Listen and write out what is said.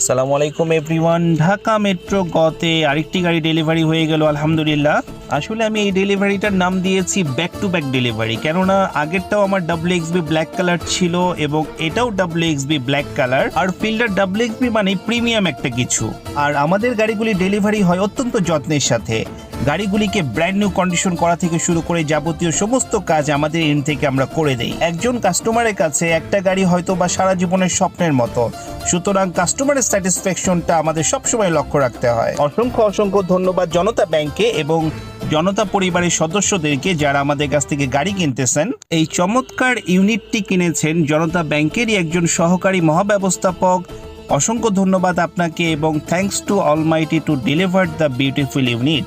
সালামু আলাইকুম everyone. Dhaka metro গতে আরেকটি গাড়ি ডেলিভারি হয়ে গেল আলহামদুলিল্লাহ। আসলে আমি এই ডেলিভারিটার নাম দিয়েছি ব্যাক টু ব্যাক ডেলিভারি, কেননা আগেরটাও আমার WXB ব্ল্যাক কালার ছিল এবং এটাও WXB ব্ল্যাক কালার। আর ফিল্ডার WXB মানে প্রিমিয়াম একটা কিছু। আর আমাদের গাড়িগুলি ডেলিভারি হয় অত্যন্ত যত্নের সাথে। গাড়িগুলিকে ব্র্যান্ড নিউ কন্ডিশন করা থেকে শুরু করে যাবতীয় সমস্ত কাজ আমাদের এন্ড থেকে আমরা করে দেই। একজন কাস্টমারের কাছে একটা গাড়ি হয়তো বা সারা জীবনের স্বপ্নের মতো, সুতরাং কাস্টমারের স্যাটিসফ্যাকশনটা আমাদের সবসময় লক্ষ্য রাখতে হয়। অসংখ্য অসংখ্য ধন্যবাদ জনতা ব্যাংকে এবং জনতা পরিবারের সদস্যদেরকে যারা আমাদের কাছ থেকে গাড়ি কিনতেছেন। এই চমৎকার ইউনিটটি কিনেছেন জনতা ব্যাংকেরই একজন সহকারী মহাব্যবস্থাপক। অসংখ্য ধন্যবাদ আপনাকে এবং thanks to Almighty to deliver the beautiful unit.